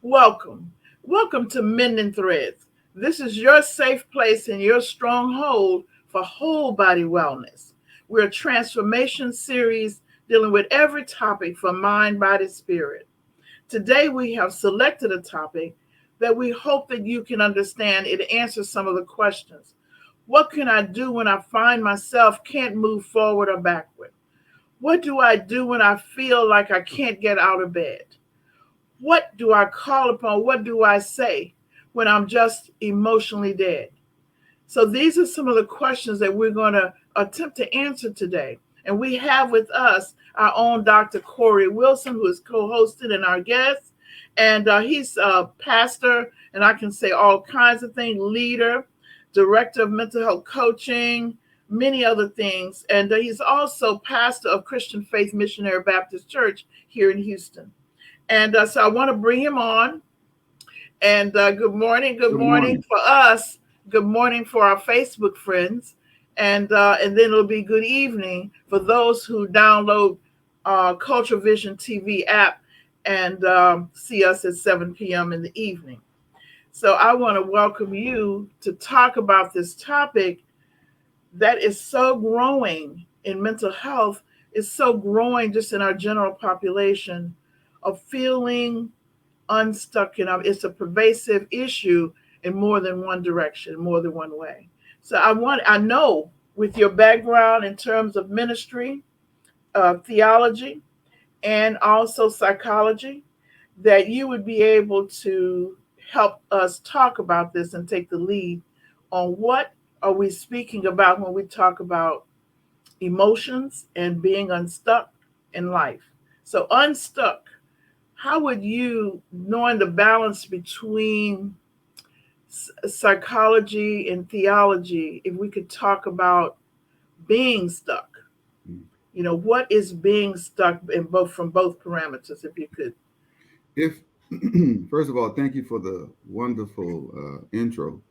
Welcome. Welcome to Mending Threads. This is your safe place and your stronghold for whole body wellness. We're a transformation series dealing with every topic from mind, body, spirit. Today we have selected a topic that we hope that you can understand. It answers some of the questions. What can I do when I find myself can't move forward or backward? What do I do when I feel like I can't get out of bed? What do I call upon? What do I say when I'm just emotionally dead? So these are some of the questions that we're going to attempt to answer today. And we have with us our own Dr. Cory Wilson, who is co-hosted and our guest. And he's a pastor, and I can say all kinds of things, leader, director of mental health coaching, many other things. And he's also pastor of Christian Faith Missionary Baptist Church here in Houston. And so I want to bring him on. And good morning, good Good morning morning. for us. Good morning for our Facebook friends, and then it'll be good evening for those who download Culture Vision TV app and see us at 7 p.m. in the evening. So I want to welcome you to talk about this topic that is so growing in mental health. Is so growing just in our general population of feeling unstuck in our, it's a pervasive issue in more than one direction, more than one way. So I know with your background in terms of ministry, theology, and also psychology, that you would be able to help us talk about this and take the lead on what are we speaking about when we talk about emotions and being unstuck in life. So unstuck, how would you, knowing the balance between psychology and theology, if we could talk about being stuck? What is being stuck in both from both parameters, if you could? If First of all, thank you for the wonderful intro.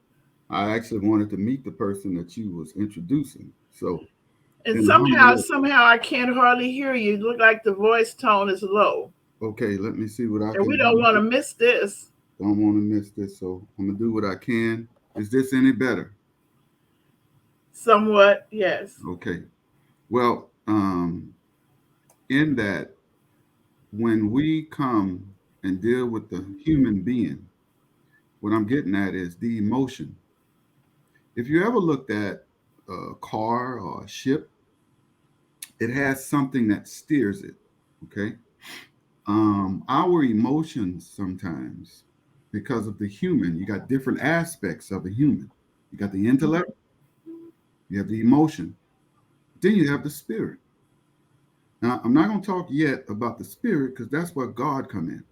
I actually wanted to meet the person that you was introducing. So, And in somehow, humble, somehow I can't hardly hear you. You look like the voice tone is low. okay, let me see what I And we can don't want do. to miss this. Don't want to miss this, so I'm gonna do what I can. Is this any better? Somewhat, yes. Okay. Well, in that, when we come and deal with the human being, what I'm getting at is the emotion. If you ever looked at a car or a ship, it has something that steers it. Okay. Our emotions sometimes, because of the human, you got different aspects of a human. You got the intellect, you have the emotion, then you have the spirit. Now, I'm not going to talk yet about the spirit because that's where God come in.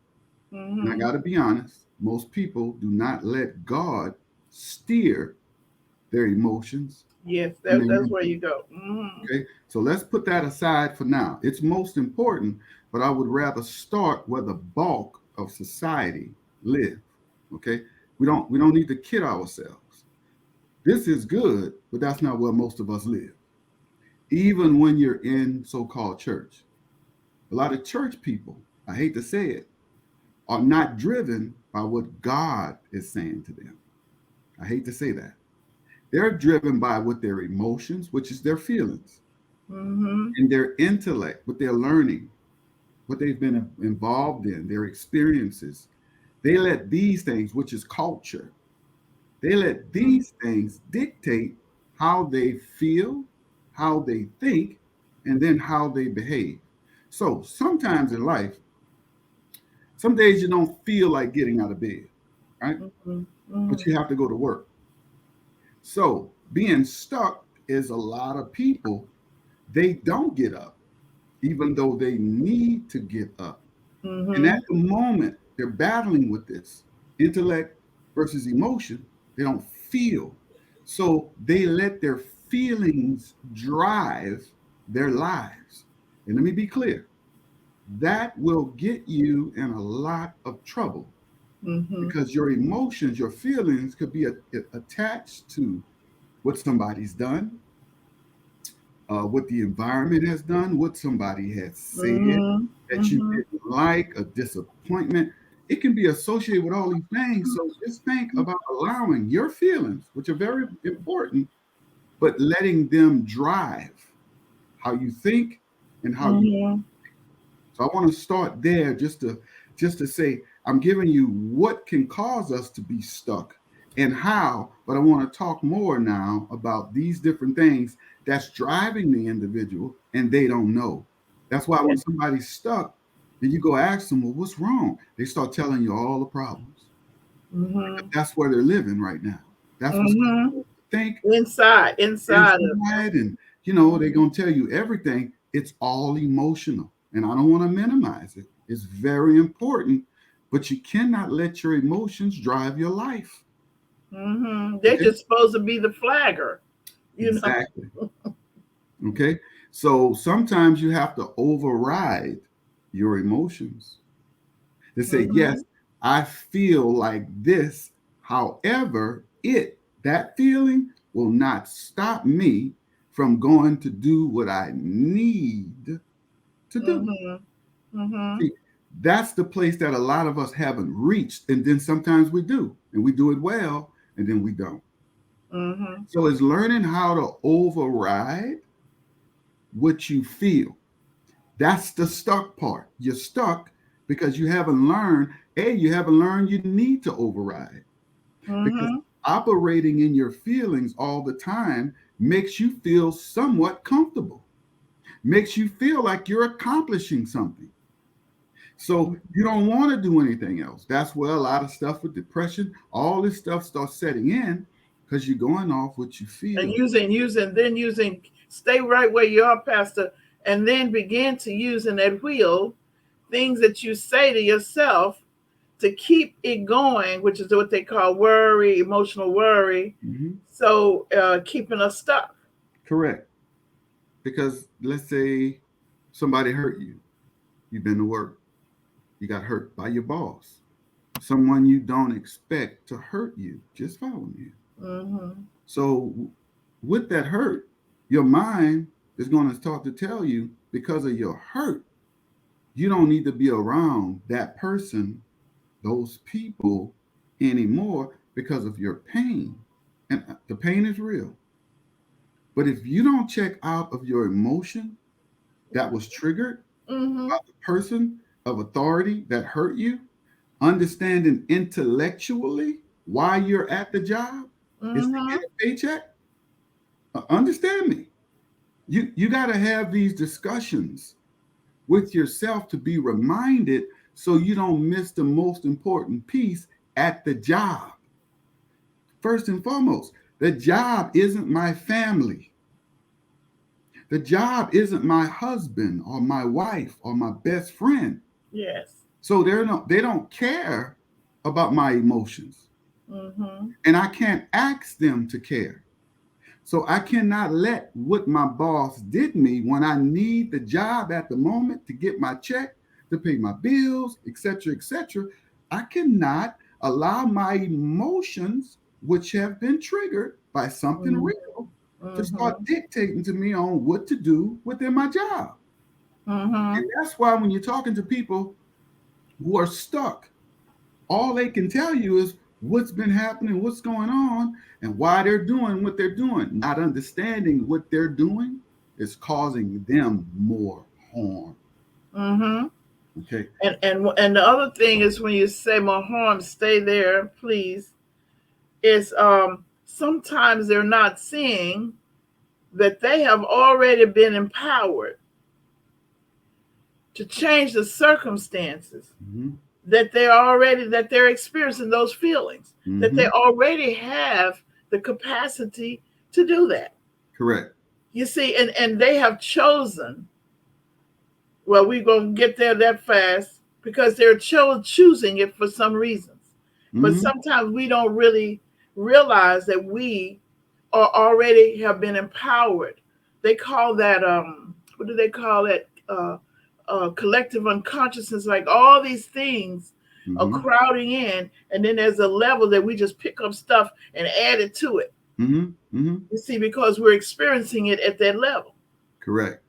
And I Mm-hmm. got to be honest, most people do not let God steer their emotions Yes, and their that's where mental. you go. Mm-hmm. Okay, so let's put that aside for now. It's most important, but I would rather start where the bulk of society live. Okay, we don't need to kid ourselves. This is good, but that's not where most of us live. Even when you're in so-called church, a lot of church people, I hate to say it, are not driven by what God is saying to them. I hate to say that. They're driven by what their emotions, which is their feelings, Mm-hmm. and their intellect, what they're learning, what they've been involved in, their experiences. They let these things, which is culture, they let these things dictate how they feel, how they think, and then how they behave. So sometimes in life, some days you don't feel like getting out of bed, right? Mm-hmm. But Mm-hmm. you have to go to work. So being stuck is a lot of people, they don't get up, even though they need to get up. And Mm-hmm. at the moment, they're battling with this intellect versus emotion. They don't feel. So they let their feelings drive their lives. And let me be clear, that will get you in a lot of trouble Mm-hmm. because your emotions, your feelings could be attached to what somebody's done, what the environment has done, what somebody has said Mm-hmm. that you Mm-hmm. didn't like, a disappointment. it can be associated with all these things. So just think about allowing your feelings, which are very important, but letting them drive how you think and how you. Mm-hmm. So I want to start there just to say I'm giving you what can cause us to be stuck and how, but I want to talk more now about these different things that's driving the individual and they don't know. That's why when somebody's stuck and you go ask them, well, what's wrong? They start telling you all the problems. Mm-hmm. That's where they're living right now. That's what's Mm-hmm. think Inside of. inside, and they're gonna tell you everything. It's all emotional, and I don't want to minimize it. It's very important, but you cannot let your emotions drive your life. Mm-hmm. They're Okay, just supposed to be the flagger, you know. exactly. Okay, so sometimes you have to override your emotions and say, Mm-hmm. yes, I feel like this. However, that feeling will not stop me from going to do what I need to do. Mm-hmm. Mm-hmm. See, that's the place that a lot of us haven't reached. And then sometimes we do, and we do it well, and then we don't. Mm-hmm. So it's learning how to override what you feel. That's the stuck part. You're stuck because you haven't learned, you haven't learned you need to override. Because Mm-hmm. operating in your feelings all the time makes you feel somewhat comfortable, makes you feel like you're accomplishing something. So you don't want to do anything else. That's where a lot of stuff with depression, all this stuff starts setting in because you're going off what you And feel. using, stay right where you are, Pastor, and then begin to use in that wheel things that you say to yourself to keep it going, which is what they call worry, emotional worry. Mhm. So keeping us stuck. Correct. Because let's say somebody hurt you, you've been to work, you got hurt by your boss, someone you don't expect to hurt you, just following you. Mm-hmm. So, with that hurt, your mind is going to start to tell you because of your hurt, you don't need to be around that person, those people anymore because of your pain. And the pain is real. But if you don't check out of your emotion that was triggered Mm-hmm. by the person of authority that hurt you, understanding intellectually why you're at the job is to Mm-hmm. get a paycheck, understand me. You got to have these discussions with yourself to be reminded so you don't miss the most important piece at the job. First and foremost, the job isn't my family. The job isn't my husband or my wife or my best friend. Yes. So they don't care about my emotions. Mm-hmm. And I can't ask them to care. So I cannot let what my boss did me when I need the job at the moment to get my check, to pay my bills, etc., etc. I cannot allow my emotions, which have been triggered by something real, to start Mm-hmm. dictating to me on what to do within my job. Mm-hmm. And that's why when you're talking to people who are stuck, all they can tell you is what's been happening, what's going on, and why they're doing what they're doing. Not understanding what they're doing is causing them more harm. Mm-hmm. Okay. And the other thing is when you say more harm, stay there, please. Is sometimes they're not seeing that they have already been empowered to change the circumstances, Mm-hmm. that they're experiencing those feelings, that they Mm-hmm. already have the capacity to do that. Correct. You see, and they have chosen, well, we're going to get there that fast because they're choosing it for some reasons. But Mm-hmm. sometimes we don't really realize that we are already have been empowered. They call that what do they call it? Collective unconsciousness. Like all these things are Mm-hmm. crowding in, and then there's a level that we just pick up stuff and add it to it. Mm-hmm. Mm-hmm. You see, because we're experiencing it at that level. Correct.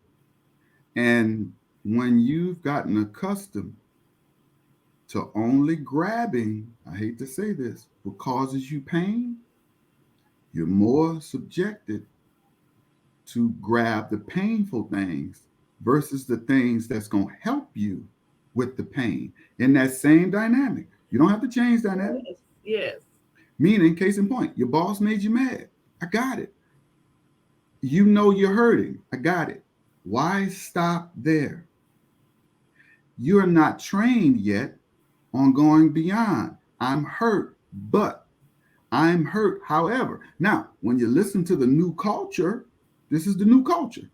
And when you've gotten accustomed So only grabbing, I hate to say this, what causes you pain, you're more subjected to grab the painful things versus the things that's going to help you with the pain in that same dynamic. You don't have to change dynamic. Yes. Yes. Meaning, case in point, your boss made you mad. I got it. You know you're hurting. I got it. Why stop there? You're not trained yet on going beyond. I'm hurt, but I'm hurt. However, now when you listen to the new culture, this is the new culture.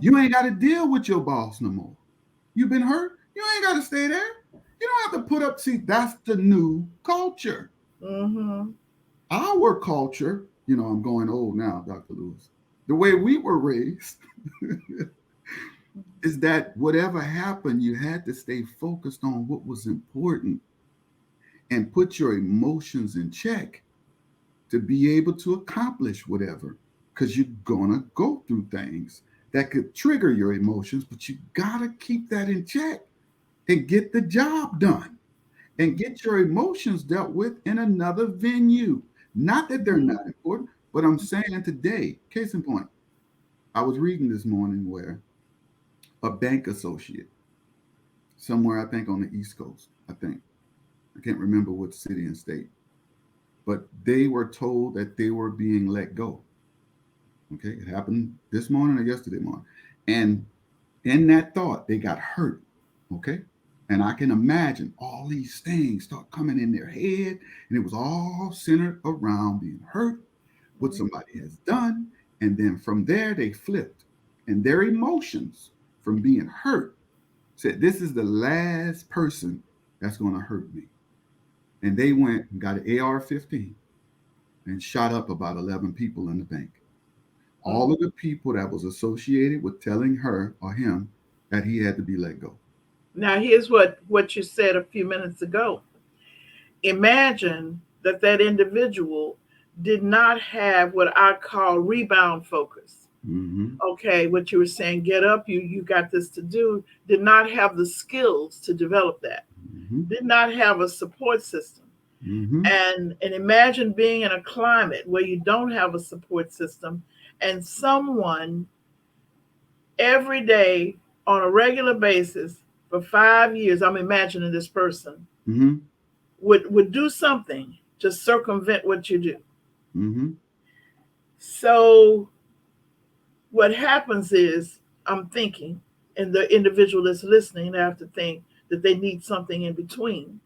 You ain't got to deal with your boss no more. You've been hurt. You ain't got to stay there. You don't have to put up. See, that's the new culture. Mm-hmm. Our culture, I'm going old now, Dr. Lewis. The way we were raised is that whatever happened, you had to stay focused on what was important and put your emotions in check to be able to accomplish whatever. Because you're going to go through things that could trigger your emotions, but you got to keep that in check and get the job done and get your emotions dealt with in another venue. Not that they're not important, but I'm saying today, case in point, I was reading this morning where a bank associate, somewhere I think on the East Coast, I can't remember what city and state, but they were told that they were being let go. Okay, it happened this morning or yesterday morning. And in that thought, they got hurt. Okay. And I can imagine all these things start coming in their head, and it was all centered around being hurt, what somebody has done. And then from there, they flipped. And their emotions from being hurt said, this is the last person that's going to hurt me. And they went and got an AR-15 and shot up about 11 people in the bank. All of the people that was associated with telling her or him that he had to be let go. Now, here's what you said a few minutes ago. Imagine that individual did not have what I call rebound focus. Mm-hmm. Okay, what you were saying, get up, you got this to do, did not have the skills to develop that, Mm-hmm. did not have a support system. Mm-hmm. And imagine being in a climate where you don't have a support system, and someone every day on a regular basis for 5 years, I'm imagining this person Mm-hmm. would do something to circumvent what you do. Mm-hmm. So what happens is, I'm thinking, and the individual that's listening, they have to think that they need something in between.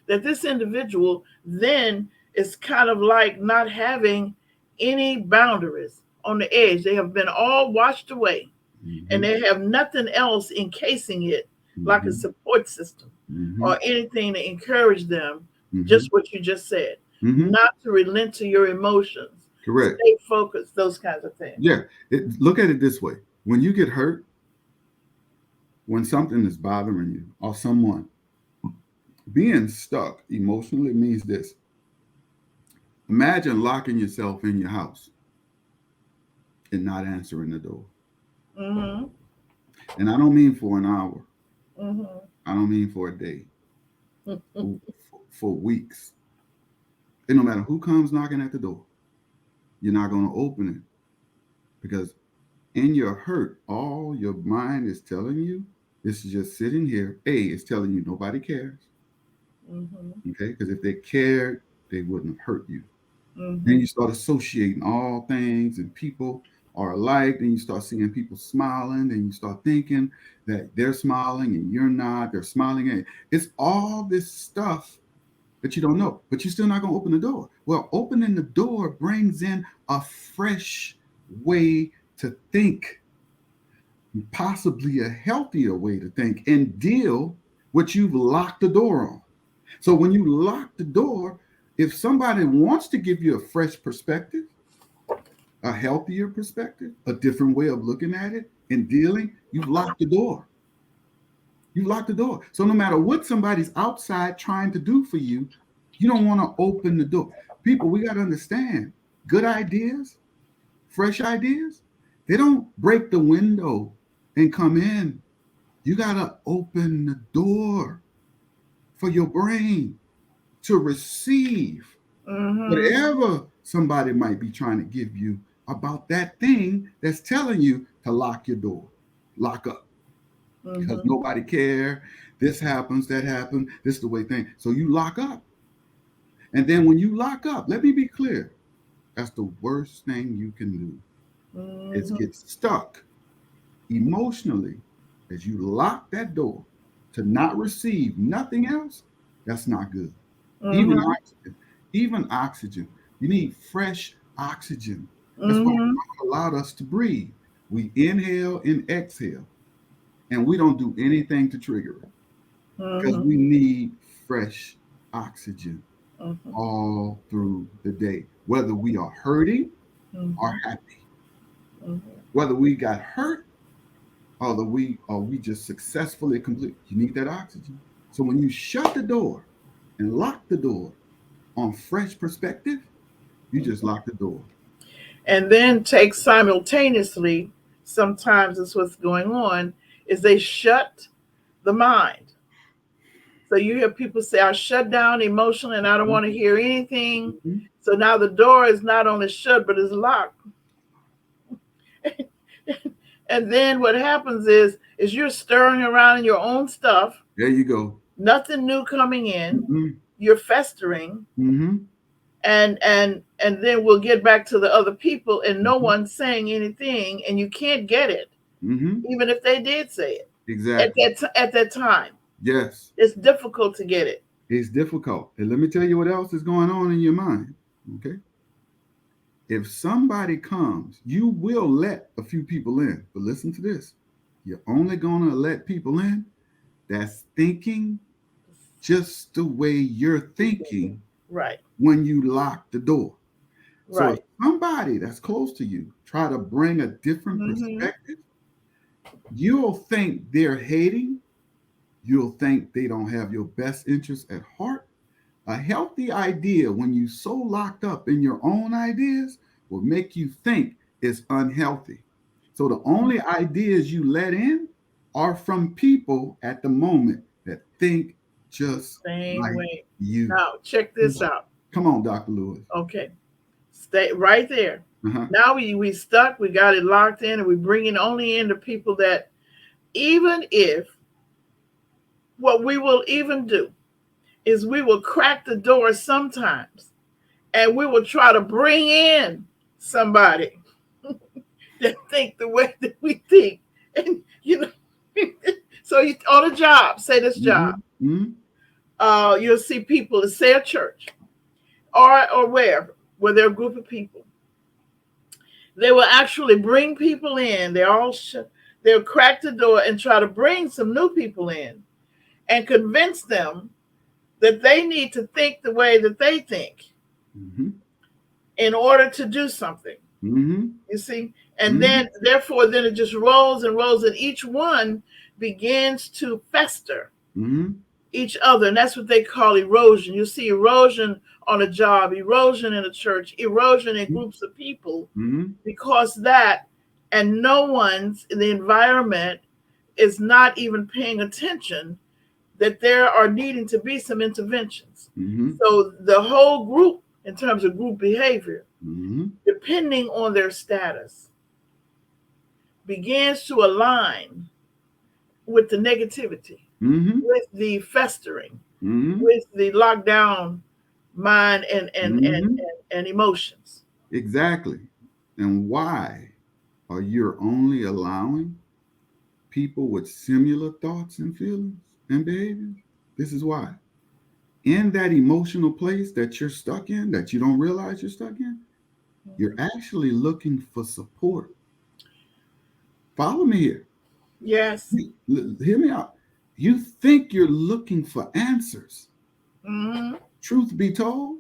That this individual then is kind of like not having any boundaries on the edge. They have been all washed away, and Mm-hmm. they have nothing else encasing it like a Mm-hmm. support system Mm-hmm. or anything to encourage them, Mm-hmm. just what you just said, Mm-hmm. not to relent to your emotions, Correct. stay focused, those kinds of things. Yeah. Look at it this way. When you get hurt, when something is bothering you or someone, being stuck emotionally means this. Imagine locking yourself in your house and not answering the door. Mm-hmm. And I don't mean for an hour. Mm-hmm. I don't mean for a day. For weeks. And no matter who comes knocking at the door, you're not going to open it because in your hurt, all your mind is telling you is just sitting here. A, it's telling you nobody cares. Mm-hmm. Okay. Because if they cared, they wouldn't have hurt you. Then Mm-hmm. you start associating all things and people are alike. Then you start seeing people smiling. Then you start thinking that they're smiling and you're not. They're smiling. And it's all this stuff that you don't know, but you're still not going to open the door. Well, opening the door brings in a fresh way to think, possibly a healthier way to think and deal what you've locked the door on. So when you lock the door, if somebody wants to give you a fresh perspective, a healthier perspective, a different way of looking at it and dealing, you've locked the door. You lock the door. So no matter what somebody's outside trying to do for you, you don't want to open the door. People, we got to understand, good ideas, fresh ideas, they don't break the window and come in. You got to open the door. for your brain to receive Mm-hmm. whatever somebody might be trying to give you about that thing that's telling you to lock your door, lock up, because Mm-hmm. nobody care. This happens, that happens. This is the way things. So you lock up, and then when you lock up, let me be clear. That's the worst thing you can do is Mm-hmm. get stuck emotionally as you lock that door to not receive nothing else. That's not good. Even Mm-hmm. oxygen, even oxygen. You need fresh oxygen. That's what Mm-hmm. God allowed us to breathe. We inhale and exhale, and we don't do anything to trigger it because Mm-hmm. we need fresh oxygen Mm-hmm. all through the day, whether we are hurting or Mm-hmm. happy, Mm-hmm. whether we got hurt or we just successfully complete. You need that oxygen. So when you shut the door and lock the door on fresh perspective, you just lock the door. And then take simultaneously, sometimes it's what's going on, is they shut the mind. So you hear people say, I shut down emotionally and I don't want to hear anything. Mhm. So now the door is not only shut, but it's locked. And then what happens is you're stirring around in your own stuff, There you go. nothing new coming in, Mm-hmm. you're festering, Mm-hmm. and then we'll get back to the other people and no Mm-hmm. one's saying anything and you can't get it, Mm-hmm. even if they did say it Exactly. at that time. Yes. It's difficult to get it. It's difficult. And let me tell you what else is going on in your mind. Okay. If somebody comes, you will let a few people in. But listen to this. You're only going to let people in that's thinking just the way you're thinking Right. when you lock the door. So if Right. somebody that's close to you try to bring a different Mm-hmm. perspective, you'll think they're hating. You'll think they don't have your best interest at heart. A healthy idea, when you so locked up in your own ideas, will make you think it's unhealthy. So the only ideas you let in are from people at the moment that think just Same like way. you. Now check this out. Come on, Dr. Lewis. Okay. Stay right there. Uh-huh. Now we stuck, we got it locked in, and we bring it only in the people that, even if, what we will even do is we will crack the door sometimes and we will try to bring in somebody that think the way that we think. And so you on a job, say this job, Mm-hmm. Mm-hmm. you'll see people that say a church or where there are a group of people. They will actually bring people in. They'll crack the door and try to bring some new people in and convince them that they need to think the way that they think Mm-hmm. in order to do something. Mm-hmm. You see? And Mm-hmm. then, therefore, then it just rolls and rolls, and each one begins to fester Mm-hmm. each other. And that's what they call erosion. You see erosion on a job, erosion in a church, erosion in groups of people, Mm-hmm. because that, and no one's in the environment is not even paying attention that there are needing to be some interventions. Mm-hmm. So the whole group, in terms of group behavior, Mm-hmm. depending on their status, begins to align with the negativity, Mm-hmm. with the festering, Mm-hmm. with the lockdown mind Mm-hmm. and emotions. Exactly. And why are you only allowing people with similar thoughts and feelings and behaviors? This is why. In that emotional place that you're stuck in, that you don't realize you're stuck in, you're actually looking for support. Follow me here. Yes. Hear me out. You think you're looking for answers. Mm-hmm. Truth be told,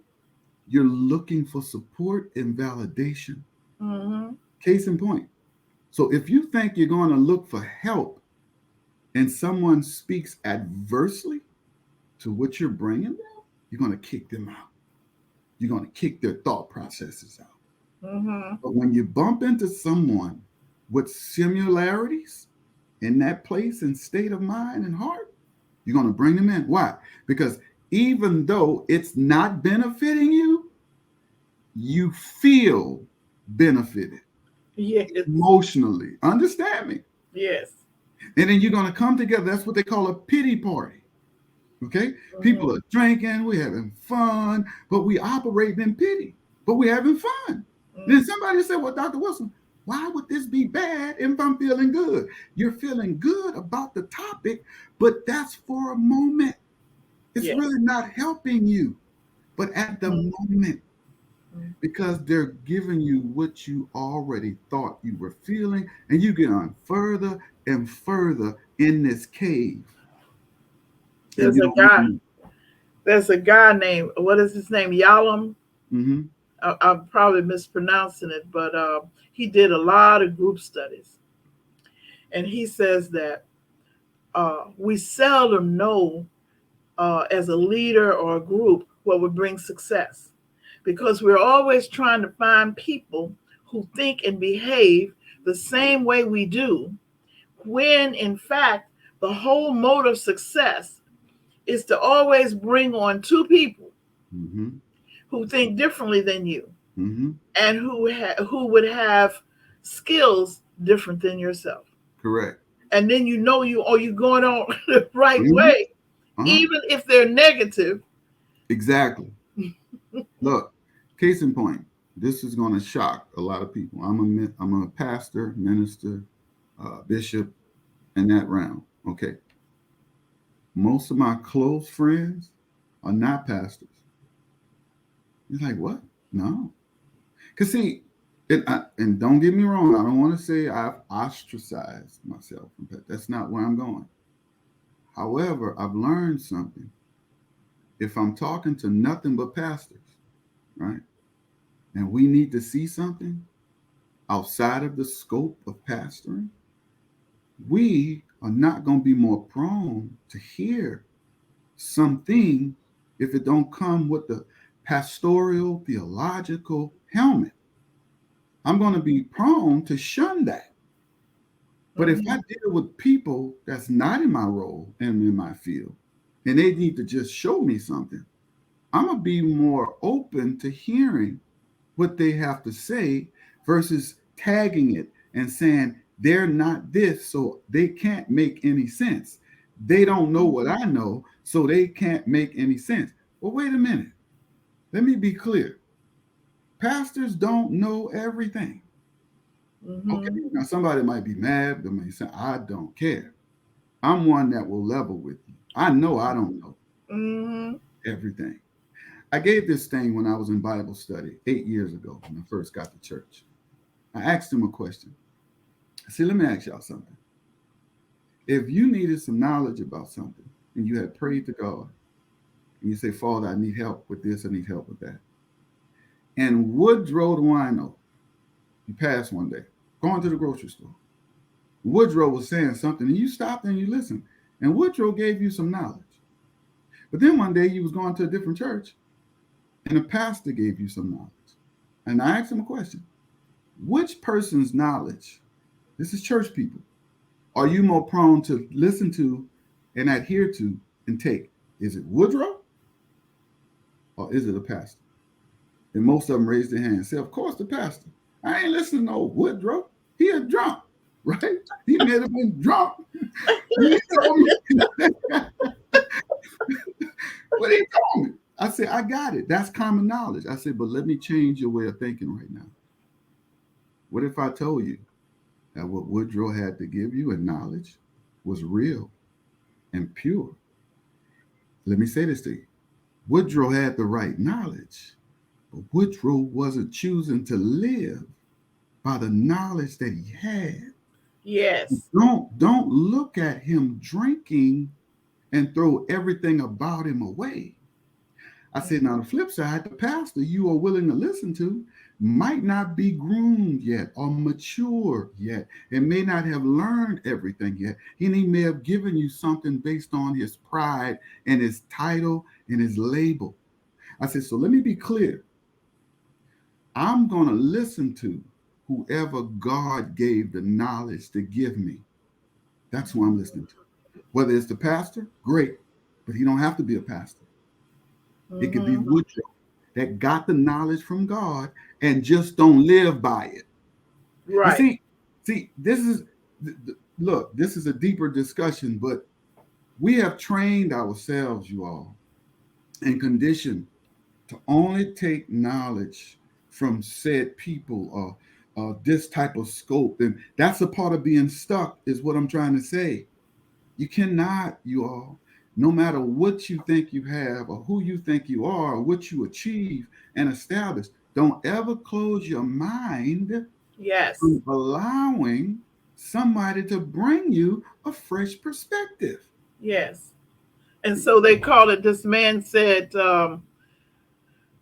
you're looking for support and validation. Mm-hmm. Case in point. So if you think you're going to look for help and someone speaks adversely to what you're bringing them, you're going to kick them out. You're going to kick their thought processes out. Mm-hmm. But when you bump into someone with similarities in that place and state of mind and heart, You're going to bring them in. Why? Because even though it's not benefiting you, you feel benefited Yes. emotionally. Understand me? Yes. And then you're going to come together. That's what they call a pity party. Okay? People Mhm. are drinking, we're having fun, but we operate in pity, but we're having fun. Then Mhm. somebody said, well, Dr. Wilson, why would this be bad if I'm feeling good? You're feeling good about the topic, but that's for a moment. It's Yes. really not helping you, but at the Mhm. moment, Mhm. because they're giving you what you already thought you were feeling, and you get on further and further in this cave, and There's you a don't guy. even. There's a guy named, what is his name? Yalom. Mm-hmm, I'm probably mispronouncing it, but he did a lot of group studies, and he says that we seldom know as a leader or a group what would bring success, because we're always trying to find people who think and behave the same way we do, when in fact the whole mode of success is to always bring on two people mm-hmm, who think differently than you, mm-hmm. and who would have skills different than yourself. Correct. And then you going on the right Mm-hmm. way, Uh-huh. even if they're negative. Exactly. Look, case in point, this is going to shock a lot of people. I'm a pastor, minister, bishop, in that realm. Okay. Most of my close friends are not pastors. It's like, what? No. Because, see, and don't get me wrong, I don't want to say I've ostracized myself from that. That's not where I'm going. However, I've learned something. If I'm talking to nothing but pastors, right, and we need to see something outside of the scope of pastoring, we are not going to be more prone to hear something if it don't come with the pastoral theological helmet. I'm going to be prone to shun that. But if I Mhm. deal with people that's not in my role and in my field, and they need to just show me something, I'm going to be more open to hearing what they have to say versus tagging it and saying they're not this, so they can't make any sense. They don't know what I know, so they can't make any sense. Well, wait a minute. Let me be clear. Pastors don't know everything. Okay. Mhm. Now, somebody might be mad. They may say, I don't care. I'm one that will level with you. I know I don't know Mhm. everything. I gave this thing when I was in Bible study 8 years ago when I first got to church. I asked him a question. I said, let me ask y'all something. If you needed some knowledge about something and you had prayed to God and you say, Father, I need help with this, I need help with that. And Woodrow the wino, you passed one day, going to the grocery store. Woodrow was saying something and you stopped and you listened. And Woodrow gave you some knowledge. But then one day you was going to a different church and a pastor gave you some knowledge. And I asked him a question. Which person's knowledge, this is church people, are you more prone to listen to and adhere to and take? Is it Woodrow or is it a pastor? And most of them raised their hand and said, of course, the pastor. I ain't listening to no Woodrow. He a drunk, right? He may have been drunk. He told me what he told me. I said, I got it. That's common knowledge. I said, but let me change your way of thinking right now. What if I told you that what Woodrow had to give you in knowledge was real and pure? Let me say this to you. Woodrow had the right knowledge, but Woodrow wasn't choosing to live by the knowledge that he had. Yes. Don't look at him drinking and throw everything about him away. I said, now the flip side, the pastor you are willing to listen to might not be groomed yet or mature yet and may not have learned everything yet. And he may have given you something based on his pride and his title and his label. I said, so let me be clear. I'm going to listen to whoever God gave the knowledge to give me. That's who I'm listening to. Whether it's the pastor, great, but he don't have to be a pastor. It could be Mm-hmm. Woodrow that got the knowledge from God and just don't live by it. You Right. see, this is look, this is a deeper discussion, but we have trained ourselves, you all, and conditioned to only take knowledge from said people or this type of scope. And that's a part of being stuck, is what I'm trying to say. You cannot, you all, no matter what you think you have or who you think you are or what you achieve and establish, don't ever close your mind Yes. from allowing somebody to bring you a fresh perspective. Yes. And so they called it, this man said,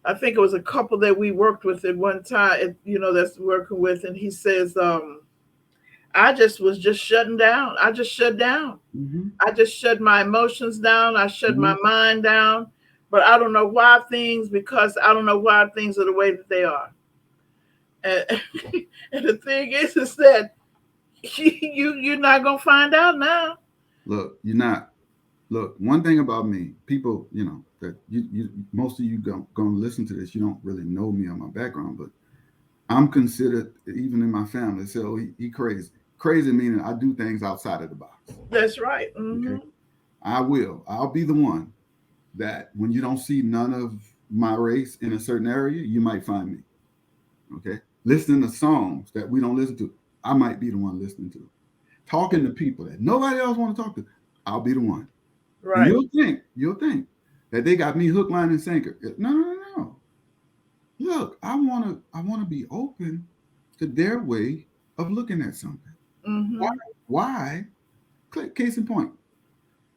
I think it was a couple that we worked with at one time, that's working with, and he says, I just was just shutting down. I just shut down. Mm-hmm. I just shut my emotions down. I shut Mm-hmm. my mind down. But I don't know why things, because I don't know why things are the way that they are. And, and the thing is that you're not gonna find out now. Look, you're not. Look, one thing about me, people, that most of you going to listen to this, you don't really know me or my background, but I'm considered, even in my family, so he crazy. Crazy meaning I do things outside of the box. That's right. Okay. Mm-hmm. I'll be the one that when you don't see none of my race in a certain area, you might find me. Okay. Listening to songs that we don't listen to, I might be the one listening to. Talking to people that nobody else want to talk to, I'll be the one. And Right. you'll think that they got me hook, line, and sinker. No, no, no, no. Look, I wanna be open to their way of looking at something. Why? Mm-hmm. Why? Case in point.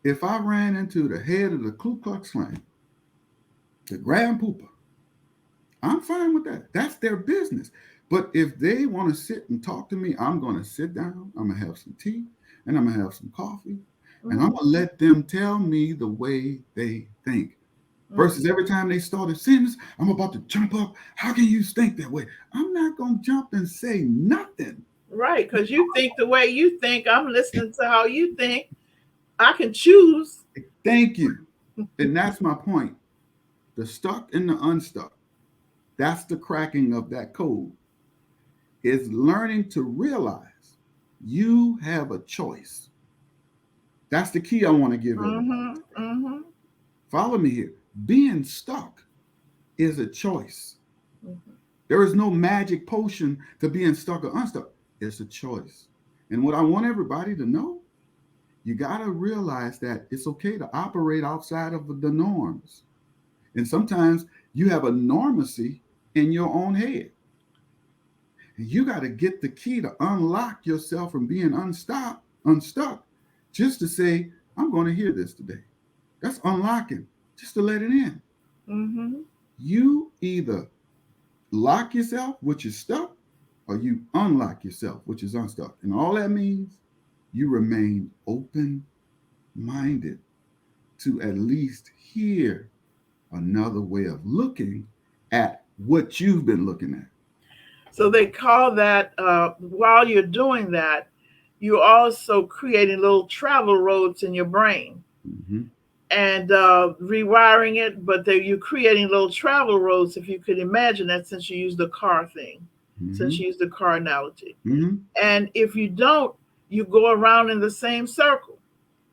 If I ran into the head of the Ku Klux Klan, the Grand Pooper, I'm fine with that. That's their business. But if they want to sit and talk to me, I'm going to sit down. I'm going to have some tea and I'm going to have some coffee. And I'm Mm-hmm. going to let them tell me the way they think. Mm-hmm. Versus every time they start a sentence, I'm about to jump up. How can you think that way? I'm not going to jump and say nothing. Right. Because you think the way you think. I'm listening to how you think. I can choose. Thank you. And that's my point. The stuck and the unstuck. That's the cracking of that code. Is learning to realize you have a choice. That's the key I want to give everybody. Mm-hmm. Mm-hmm. Follow me here. Being stuck is a choice. Mm-hmm. There is no magic potion to being stuck or unstuck. It's a choice. And what I want everybody to know, you got to realize that it's okay to operate outside of the norms. And sometimes you have a normacy in your own head. And you got to get the key to unlock yourself from being unstuck, just to say, I'm going to hear this today. That's unlocking, just to let it in. Mm-hmm. You either lock yourself, which is stuck, or you unlock yourself, which is unstuck. And all that means you remain open minded to at least hear another way of looking at what you've been looking at. So they call that, while you're doing that, you're also creating little travel roads in your brain Mm-hmm. and rewiring it. But you're creating little travel roads, if you could imagine that, since you use the car thing, since Mm-hmm. you use the car analogy. Mm-hmm. And if you don't, you go around in the same circle.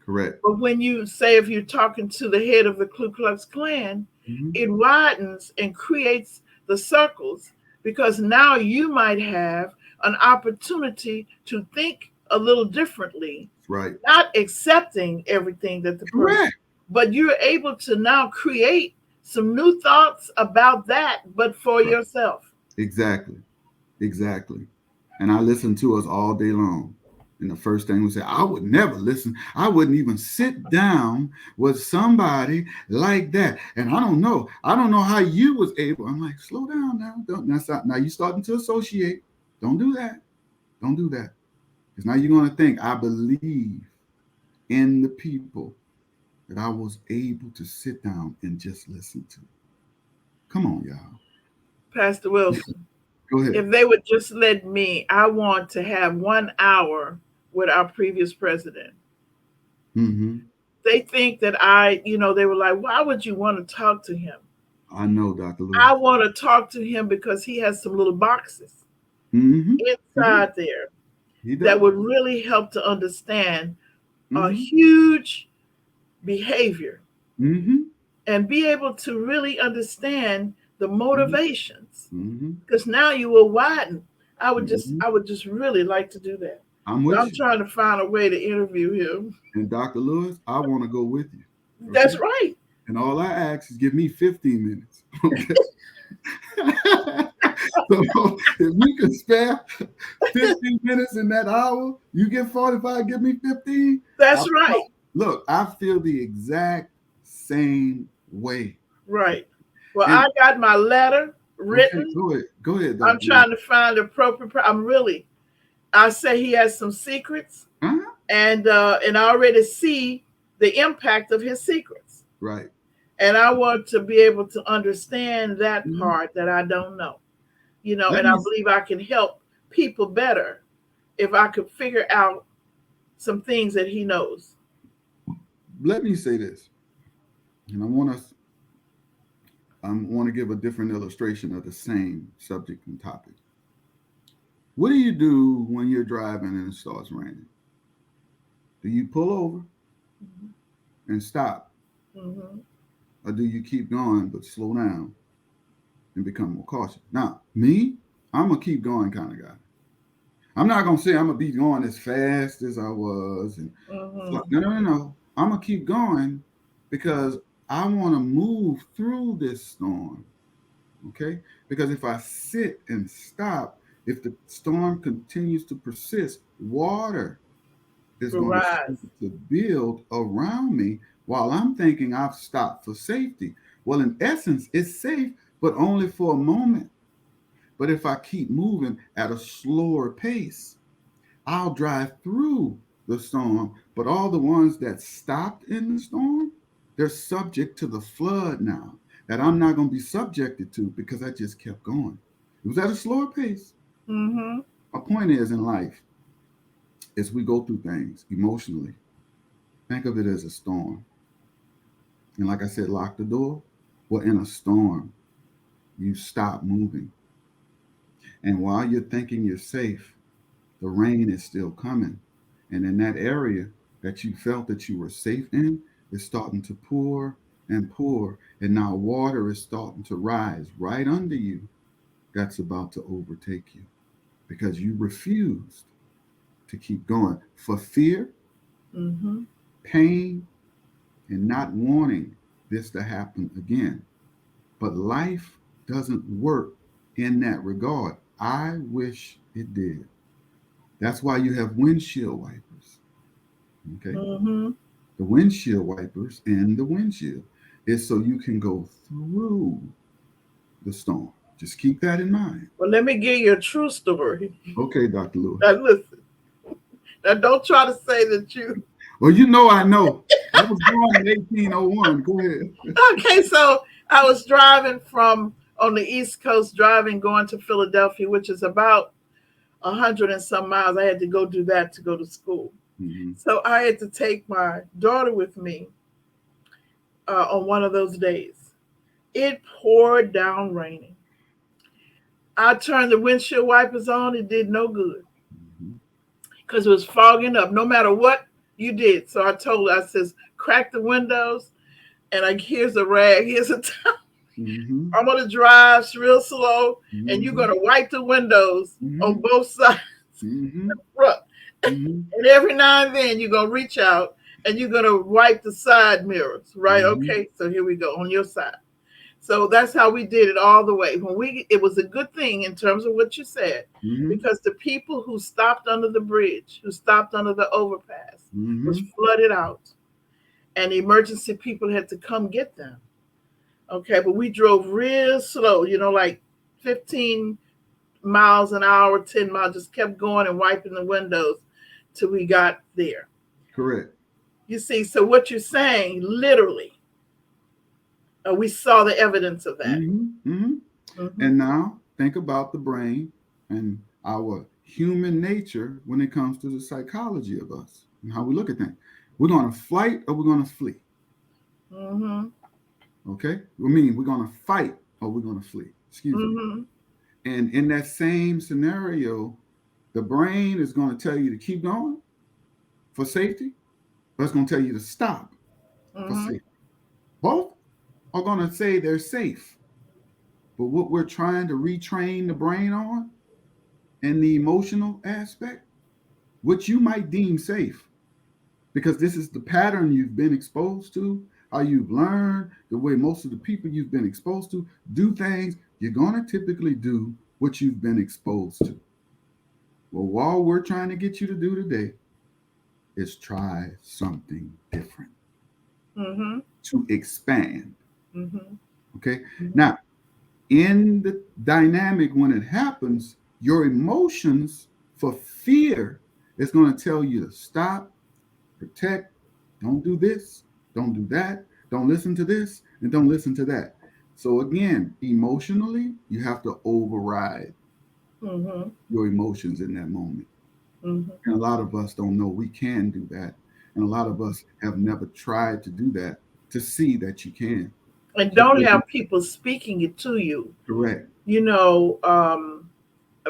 Correct. But when you say, if you're talking to the head of the Ku Klux Klan, Mm-hmm. it widens and creates the circles, because now you might have an opportunity to think a little differently, Right. not accepting everything that the person, Correct. but you're able to now create some new thoughts about that, but for Right. yourself. Exactly. Exactly. And I listen to us all day long. And the first thing we say, I would never listen. I wouldn't even sit down with somebody like that. And I don't know. I don't know how you was able. I'm like, slow down now. Don't, that's not, now you starting to associate. Don't do that. Don't do that. Because now you're going to think, I believe in the people that I was able to sit down and just listen to. Come on, y'all. Pastor Wilson, Go ahead. if they would just let me, I want to have 1 hour with our previous president. Mm-hmm. They think that they were like, why would you want to talk to him? I know, Dr. I Lewis. want to talk to him because he has some little boxes Mm-hmm. He does. inside there He that does. would really help to understand a Mm-hmm. huge behavior Mm-hmm. and be able to really understand the Mm-hmm. motivations. Mm-hmm. Because now you will widen. Mm-hmm. I would just really like to do that. I'm So with I'm you. trying to find a way to interview him. And Dr. Lewis, I want to go with you. That's Okay. right. And all I ask is give me 15 minutes. Okay. So if you can spare 15 minutes in that hour, you get 45, give me 15. I, That's right. look, I feel the exact same way. Right. Well, And I got my letter okay, written. go ahead. Go ahead, I'm Dr. Lewis. trying to find the appropriate. I'm really. I say he has some secrets, Uh-huh. and I already see the impact of his secrets, Right. and I want to be able to understand that Mhm. part that I don't know. Let And I me believe I can help people better if I could figure out some things that he knows. let me say this. And I want to give a different illustration of the same subject and topic. What do you do when you're driving and it starts raining? Do you pull over and stop, Mm-hmm. or do you keep going but slow down and become more cautious? Now, me, I'm a keep going kind of guy. I'm not gonna say I'm gonna be going as fast as I was, and Mm-hmm. no, no, no, no. I'm gonna keep going because I want to move through this storm. Okay, because if I sit and stop, if the storm continues to persist, water is going to Rise. start to build around me while I'm thinking I've stopped for safety. Well, in essence, it's safe, but only for a moment. But if I keep moving at a slower pace, I'll drive through the storm. But all the ones that stopped in the storm, they're subject to the flood now that I'm not going to be subjected to because I just kept going. It was at a slower pace. Mm-hmm. My point is in life, as we go through things emotionally, think of it as a storm. And like I said, lock the door. Well, in a storm, you stop moving. And while you're thinking you're safe, the rain is still coming. And in that area that you felt that you were safe in, it's starting to pour and pour. And now water is starting to rise right under you. That's about to overtake you because you refused to keep going for fear, Mm-hmm. pain, and not wanting this to happen again. But life doesn't work in that regard. I wish it did. That's why you have windshield wipers. Okay. Mm-hmm. The windshield wipers and the windshield is so you can go through the storm. Just keep that in mind. Well, let me give you a true story. Okay, Dr. Lewis. Now listen. Now don't try to say that you. Well, you know I know. I was born in 1801. Go ahead. Okay, so I was driving from on the East Coast, driving going to Philadelphia, which is about 100 and some miles. I had to go do that to go to school. Mm-hmm. So I had to take my daughter with me on one of those days. It poured down raining. I turned the windshield wipers on. It did no good Mm-hmm. because it was fogging up. No matter what you did, so I told her, I says, crack the windows, and like here's a rag, here's a towel. Mm-hmm. I'm gonna drive real slow, and you're Mm-hmm. gonna wipe the windows Mm-hmm. on both sides Mm-hmm. front. Mm-hmm. And every now and then you're gonna reach out and you're gonna wipe the side mirrors, right? Mm-hmm. Okay, so here we go on your side. So that's how we did it all the way. It was a good thing in terms of what you said, Mm-hmm. because the people who stopped under the bridge, who stopped under the overpass, was Mm-hmm. flooded out, and emergency people had to come get them. Okay, but we drove real slow, like 15 miles an hour, 10 miles, just kept going and wiping the windows till we got there. Correct. You see, so what you're saying, literally, we saw the evidence of that. Mm-hmm. Mm-hmm. Hmm. And now think about the brain and our human nature when it comes to the psychology of us and how we look at things. We're going to fight or we're going to flee. Mm-hmm. Okay? I mean, we're going to fight or we're going to flee. Excuse me. Mm-hmm. And in that same scenario, the brain is going to tell you to keep going for safety, but it's going to tell you to stop for Mm-hmm. safety. Both are going to say they're safe. But what we're trying to retrain the brain on and the emotional aspect, which you might deem safe, because this is the pattern you've been exposed to, how you've learned, the way most of the people you've been exposed to do things, you're going to typically do what you've been exposed to. Well, all we're trying to get you to do today is try something different Mm-hmm. to expand. Mm-hmm. Okay. Now, in the dynamic when it happens, your emotions for fear is going to tell you to stop, protect, don't do this, don't do that, don't listen to this, and don't listen to that. So, again, emotionally, you have to override Mm-hmm. your emotions in that moment. Mm-hmm. And a lot of us don't know we can do that. And a lot of us have never tried to do that to see that you can. And So, don't have people speaking it to you. correct. You know,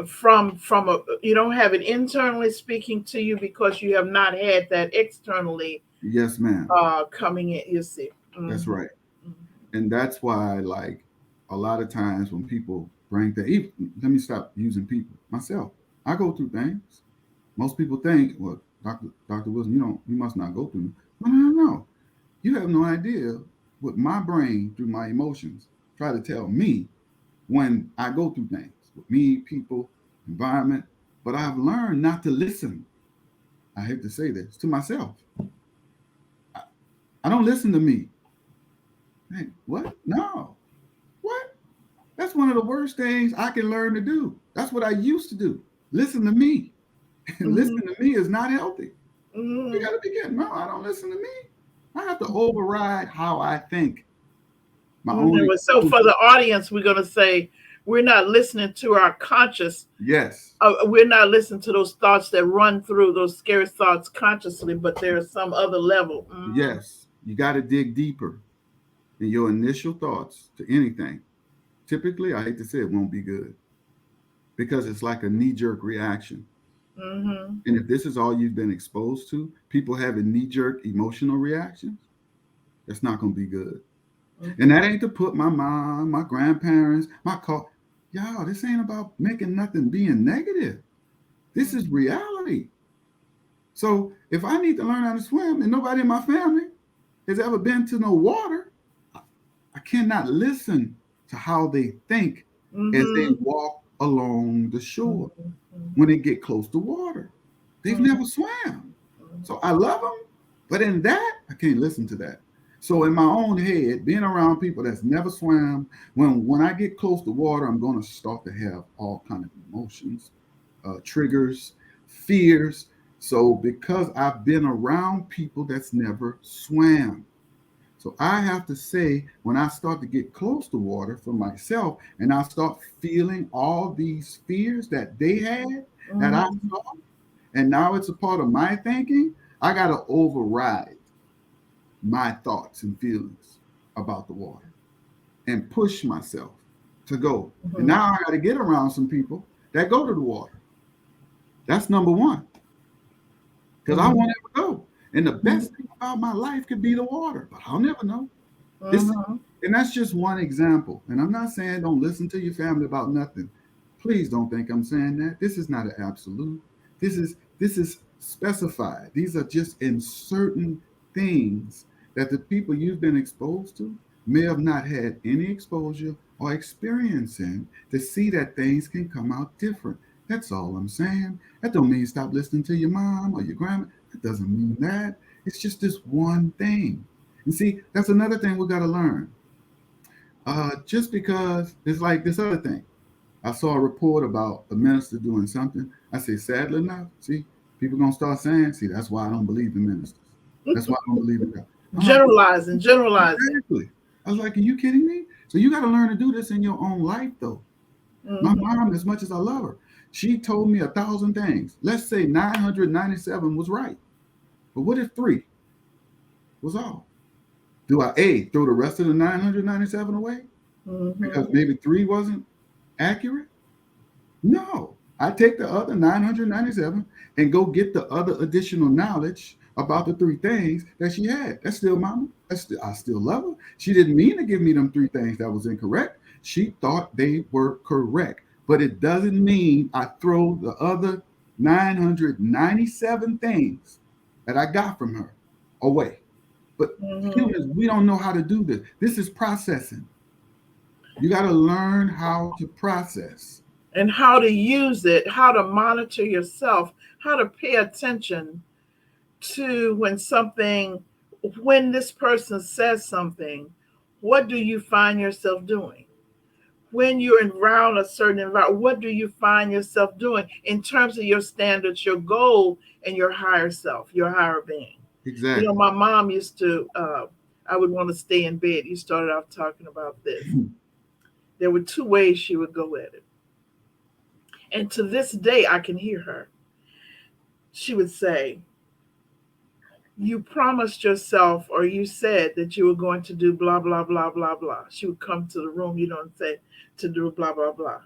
from a, you don't have it internally speaking to you because you have not had that externally Yes, ma'am. coming in. You see. That's Mm-hmm. right. And that's why, like, a lot of times when people bring that, even, let me stop using people, myself. I go through things. Most people think, well, Dr. Wilson, you must not go through. No, no, no, no. You have no idea what my brain, through my emotions, try to tell me when I go through things with me, people, environment. But I've learned not to listen. I hate to say this to myself. I, I don't listen to me. Hey, what? No. What? That's one of the worst things I can learn to do. That's what I used to do. Listen to me. And Mm-hmm. listen to me is not healthy. We Mm-hmm. got to be getting, no, I don't listen to me. I have to override how I think, my own Mm-hmm. So exposure. for the audience, we're going to say we're not listening to our conscious. Yes, We're not listening to those thoughts that run through those scary thoughts consciously, but there's some other level. Mm-hmm. yes. You got to dig deeper in your initial thoughts to anything. Typically, I hate to say it, won't be good because it's like a knee jerk reaction. Mm-hmm. And if this is all you've been exposed to, people having knee jerk emotional reactions, that's not going to be good. And Mm-hmm. that ain't to put my mom, my grandparents, my car. Y'all, this ain't about making nothing being negative. This is reality. So if I need to learn how to swim and nobody in my family has ever been to no water, I cannot listen to how they think as they Mm-hmm. walk along the shore when Mm-hmm. they get close to water. They've Mm-hmm. never swam. So I love them, but in that, I can't listen to that. So in my own head, being around people that's never swam, when I get close to water, I'm going to start to have all kind of emotions, triggers, fears. So because I've been around people that's never swam, so I have to say, when I start to get close to water for myself, and I start feeling all these fears that they had, that I Mm-hmm. saw, and now it's a part of my thinking, I got to override my thoughts and feelings about the water and push myself to go. And Mm-hmm. now I got to get around some people that go to the water. That's number one, because I Mm-hmm. won't ever go. And the best thing about my life could be the water, but I'll never know. This, Mm-hmm. and that's just one example. And I'm not saying don't listen to your family about nothing. Please don't think I'm saying that. This is not an absolute. This is specified. These are just in certain things that the people you've been exposed to may have not had any exposure or experience in to see that things can come out different. That's all I'm saying. That don't mean stop listening to your mom or your grandma. That doesn't mean that. It's just this one thing. And see, that's another thing we got to learn. Just because it's like this other thing. I saw a report about a minister doing something. I say, sadly enough, see, people gonna start saying, see, that's why I don't believe in ministers. That's why I don't believe in God. I'm like, Generalizing, generalizing. exactly. I was like, are you kidding me? So you got to learn to do this in your own life, though. My Mm-hmm. mom, as much as I love her, she told me 1,000 things. Let's say 997 was right, but what if three? was off. Do I A, throw the rest of the 997 away because Mm-hmm. maybe 3 wasn't accurate? No. I take the other 997 and go get the other additional knowledge about the 3 things that she had. That's still mama. I still love her. She didn't mean to give me them 3 things that was incorrect. She thought they were correct. But it doesn't mean I throw the other 997 things that I got from her away. But Mm-hmm. humans, we don't know how to do this. This is processing. You got to learn how to process. And how to use it, how to monitor yourself, how to pay attention to when this person says something, what do you find yourself doing? When you're around a certain environment, what do you find yourself doing in terms of your standards, your goal, and your higher self, your higher being? You know, Exactly. my mom used to, I would want to stay in bed. You started off talking about this. There were 2 ways she would go at it. And to this day, I can hear her. She would say, you promised yourself, or you said that you were going to do blah, blah, blah, blah, blah. She would come to the room, you don't say to do blah, blah, blah.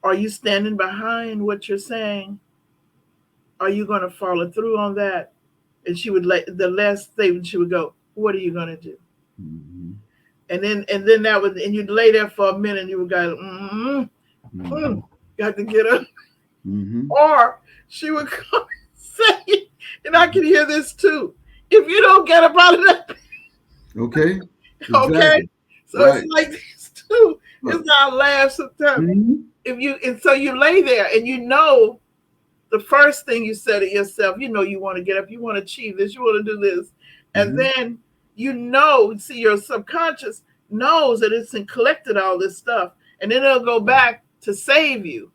Are you standing behind what you're saying? Are you going to follow through on that? And she would the last statement, she would go, what are you going to do? Mm-hmm. And then that was, and you'd lay there for a minute and you would go, Mm-hmm. got to get up. Mm-hmm. Or she would come and say, and I can hear this too, if you don't get up out of that, Okay. okay? Exactly. So it's Right. like these two. Look. It's our laugh sometimes. Mm-hmm. If you and so you lay there and you know the first thing you said to yourself, you know you want to get up, you want to achieve this, you want to do this. And Mm-hmm. then see your subconscious knows that it's collected all this stuff. And then it'll go back to save you.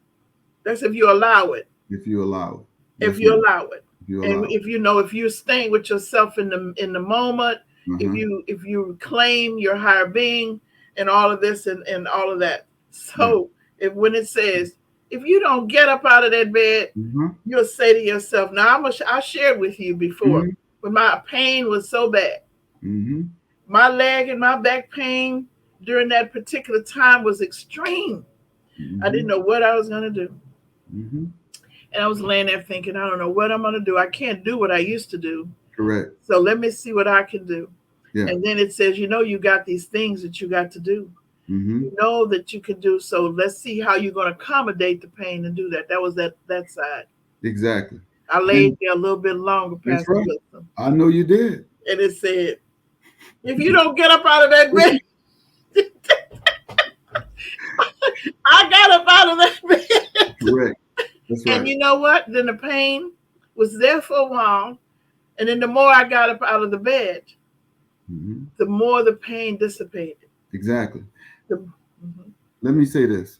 That's if you allow it. If you allow it. If Yes, you ma'am. allow it. If you And allow it. if you know, if you're staying with yourself in the moment, Uh-huh. if you claim your higher being and all of this and all of that. Yeah. So if when it says, if you don't get up out of that bed, Uh-huh. you'll say to yourself, now I shared with you before Mm-hmm. when my pain was so bad. Mm-hmm. My leg and my back pain during that particular time was extreme. I Mm-hmm. didn't know what I was going to do. Mm-hmm. And I was laying there thinking, I don't know what I'm going to do. I can't do what I used to do. Correct. So let me see what I can do. Yeah. And then it says, you got these things that you got to do. Mm-hmm. You know that you can do. So let's see how you're going to accommodate the pain and do that. That was that side. Exactly. I laid And there a little bit longer, that's Pastor right. Wilson. I know you did. And it said, if you don't get up out of that bed, I got up out of that bed. Correct. That's And right. you know what? Then the pain was there for a while. And then the more I got up out of the bed, Mm-hmm. the more the pain dissipated. Exactly. Mhm. Let me say this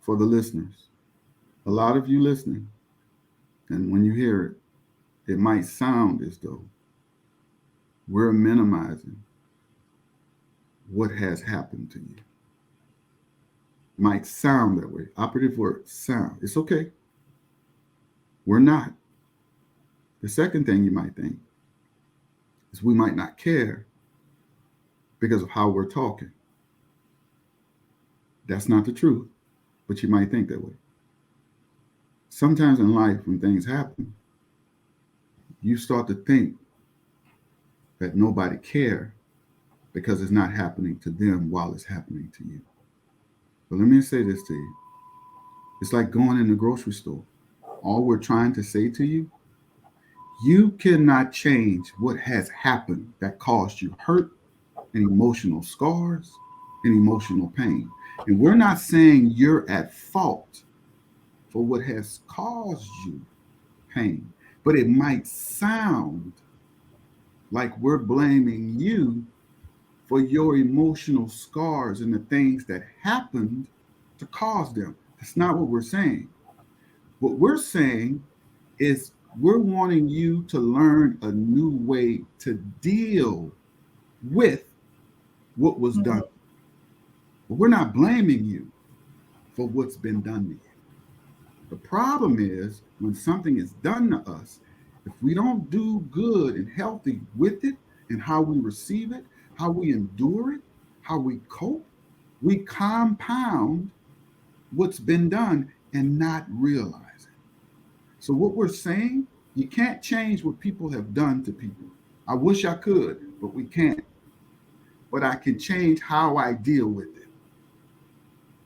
for the listeners. A lot of you listening, and when you hear it, it might sound as though we're minimizing what has happened to you. Might sound that way. Operative word, sound. It's okay. We're not. The second thing you might think is we might not care because of how we're talking. That's not the truth, but you might think that way. Sometimes in life, when things happen, you start to think that nobody cares because it's not happening to them while it's happening to you. But let me say this to you. It's like going in the grocery store. All we're trying to say to you, you cannot change what has happened that caused you hurt and emotional scars and emotional pain. And we're not saying you're at fault for what has caused you pain, but it might sound like we're blaming you for your emotional scars and the things that happened to cause them. That's not what we're saying. What we're saying is we're wanting you to learn a new way to deal with what was done. Mhm. But we're not blaming you for what's been done to you. The problem is when something is done to us, if we don't do good and healthy with it, and how we receive it, how we endure it, how we cope, we compound what's been done and not realize it. So, what we're saying, you can't change what people have done to people. I wish I could, but we can't. But I can change how I deal with it.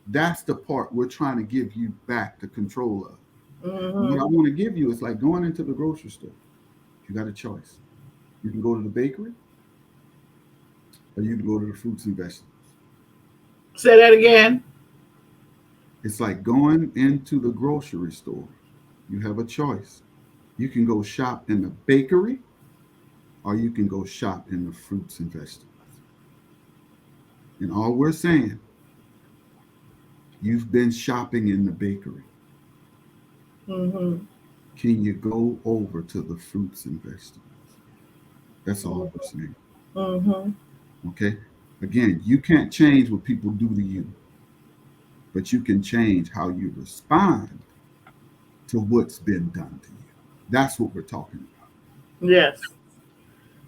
That's the part we're trying to give you back the control of. What I Mm-hmm. want to give you is like going into the grocery store. You got a choice. You can go to the bakery or you can go to the fruits and vegetables. Say that again. It's like going into the grocery store. You have a choice. You can go shop in the bakery or you can go shop in the fruits and vegetables. And all we're saying, you've been shopping in the bakery. Mm-hmm. Can you go over to the fruits and vegetables? That's all we're saying. Mm-hmm. Okay? Again, you can't change what people do to you, but you can change how you respond to what's been done to you. That's what we're talking about. Yes.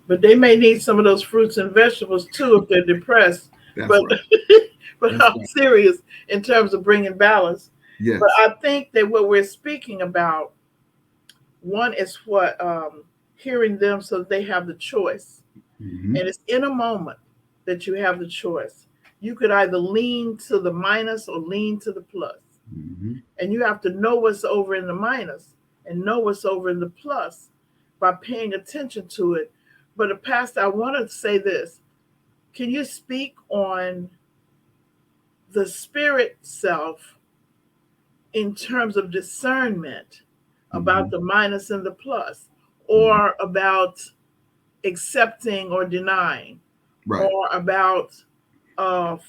But they may need some of those fruits and vegetables too if they're depressed. That's But right. but That's I'm right. serious in terms of bringing balance. But Yes. I think that what we're speaking about, one is what hearing them so that they have the choice, Hmm. and it's in a moment that you have the choice. You could either lean to the minus or lean to the plus, Hmm. and you have to know what's over in the minus and know what's over in the plus by paying attention to it. But Pastor, I want to say this. Can you speak on the spirit self in terms of discernment Hmm. about the minus and the plus, Hmm. or about accepting or denying, Right. or about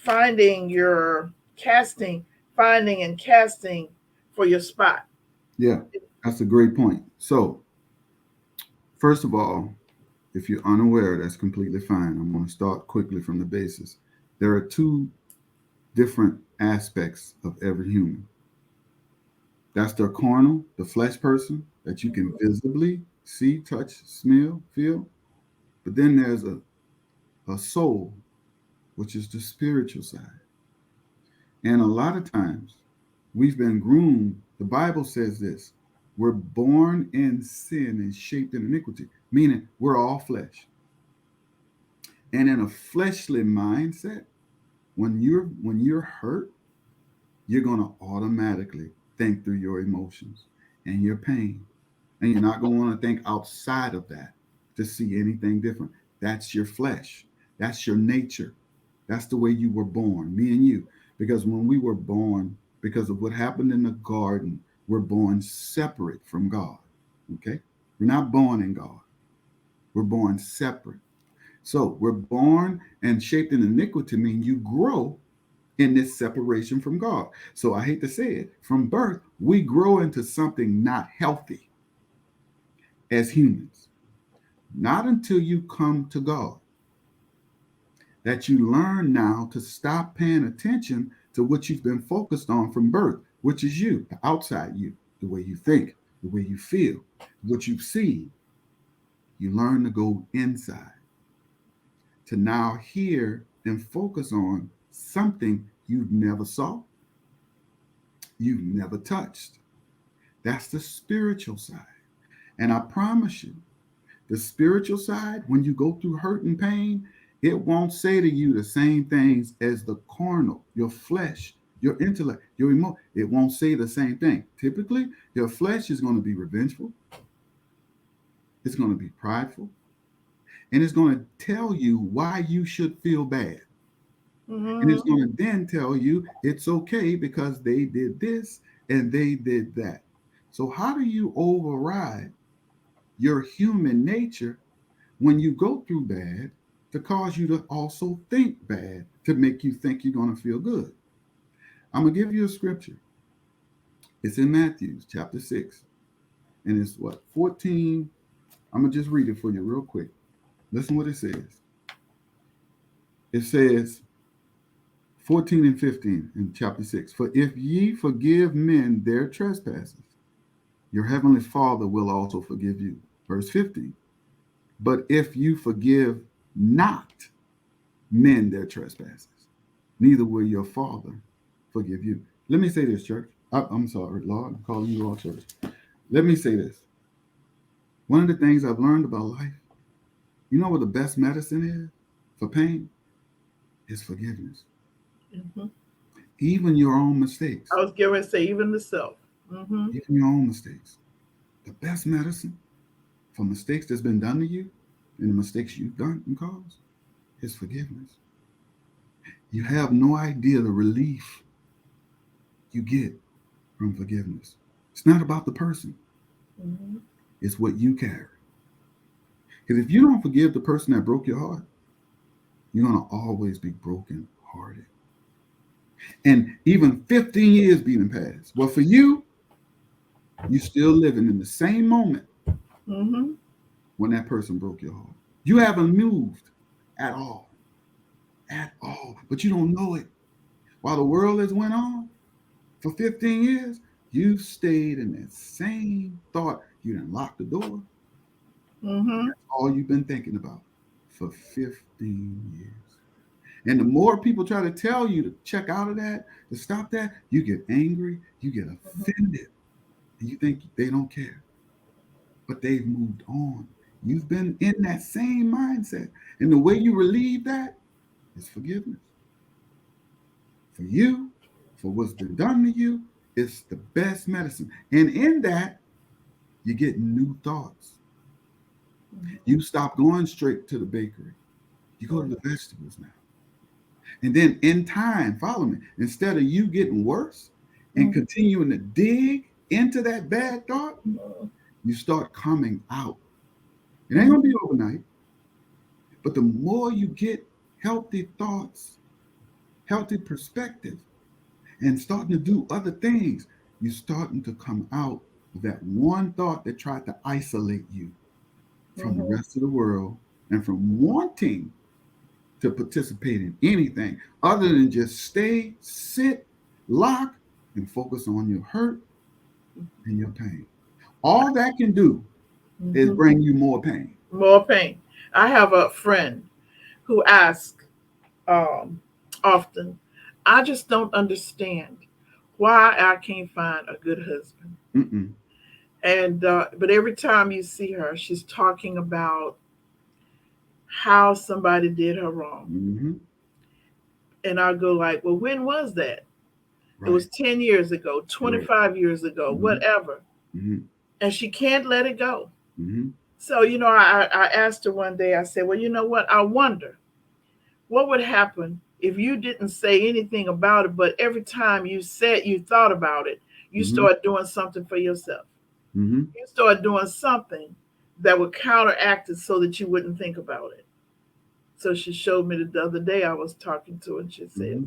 finding your casting, finding and casting for your spot? Yeah. That's a great point. So, first of all, if you're unaware, that's completely fine. I'm going to start quickly from the basis. There are two different aspects of every human. That's their carnal, the flesh person that you can visibly see, touch, smell, feel. But then there's a soul, which is the spiritual side. And a lot of times we've been groomed. The Bible says this: we're born in sin and shaped in iniquity, meaning we're all flesh. And in a fleshly mindset, when you're hurt, you're gonna automatically think through your emotions and your pain. And you're not gonna want to think outside of that to see anything different. That's your flesh. That's your nature. That's the way you were born, me and you. Because when we were born, because of what happened in the garden, we're born separate from God. Okay? We're not born in God. We're born separate. So we're born and shaped in iniquity, mean you grow in this separation from God. So I hate to say it, from birth, we grow into something not healthy as humans. Not until you come to God that you learn now to stop paying attention to what you've been focused on from birth, which is you, the outside you, the way you think, the way you feel, what you see. You learn to go inside to now hear and focus on something you've never saw, you've never touched. That's the spiritual side. And I promise you, the spiritual side, when you go through hurt and pain, it won't say to you the same things as the carnal, your flesh, your intellect, your emotion. It won't say the same thing. Typically, your flesh is going to be revengeful, it's going to be prideful, and it's going to tell you why you should feel bad. And it's Mm-hmm. going to then tell you it's okay because they did this and they did that. So, how do you override your human nature when you go through bad to cause you to also think bad to make you think you're going to feel good? I'm going to give you a scripture. It's in Matthew chapter 6, and it's what, 14. I'm going to just read it for you real quick. Listen what it says. It says 14 and 15 in chapter 6. For if ye forgive men their trespasses, your heavenly Father will also forgive you. Verse 15. But if you forgive not mend their trespasses, neither will your Father forgive you. Let me say this, church. I'm sorry, Lord, I'm calling you all church. Let me say this. One of the things I've learned about life, you know what the best medicine is for pain? Is forgiveness. Hmm. Even your own mistakes. I was going to say, even the self. Hmm. Even your own mistakes. The best medicine for mistakes that's been done to you and the mistakes you've done and caused is forgiveness. You have no idea the relief you get from forgiveness. It's not about the person, Hmm. it's what you carry. Because if you don't forgive the person that broke your heart, you're going to always be broken hearted. And even 15 years being passed. Well, for you, you're still living in the same moment Hmm. when that person broke your heart. You haven't moved at all, at all, but you don't know it. While the world has went on for 15 years, you stayed in that same thought. You didn't lock the door. Hmm. That's all you've been thinking about for 15 years. And the more people try to tell you to check out of that, to stop that, you get angry, you get offended, and you think they don't care. But they've moved on. You've been in that same mindset. And the way you relieve that is forgiveness. For you, for what's been done to you, it's the best medicine. And in that, you get new thoughts. You stop going straight to the bakery. You go to the vegetables now. And then in time, follow me, instead of you getting worse and Hmm. continuing to dig into that bad thought, you start coming out. It ain't Hmm. gonna be overnight, but the more you get healthy thoughts, healthy perspective, and starting to do other things, you're starting to come out of that one thought that tried to isolate you from the Hmm. rest of the world and from wanting to participate in anything other than just stay, sit, lock, and focus on your hurt and your pain. All that can do is Hmm. bring you more pain. More pain. I have a friend who asks um, often, I just don't understand why I can't find a good husband. Mm-mm. And but every time you see her, she's talking about how somebody did her wrong. Mm-hmm. And I go like, well, when was that? It Right. was 10 years ago, Right. 25 years ago, Mm-hmm. whatever. Mm-hmm. And she can't let it go. Mm-hmm. So, I asked her one day, I said, well, you know what? I wonder what would happen if you didn't say anything about it, but every time you thought about it, you Mm-hmm. start doing something for yourself. Mm-hmm. You start doing something that would counteract it so that you wouldn't think about it. So she showed me the other day I was talking to her and she said, Mm-hmm.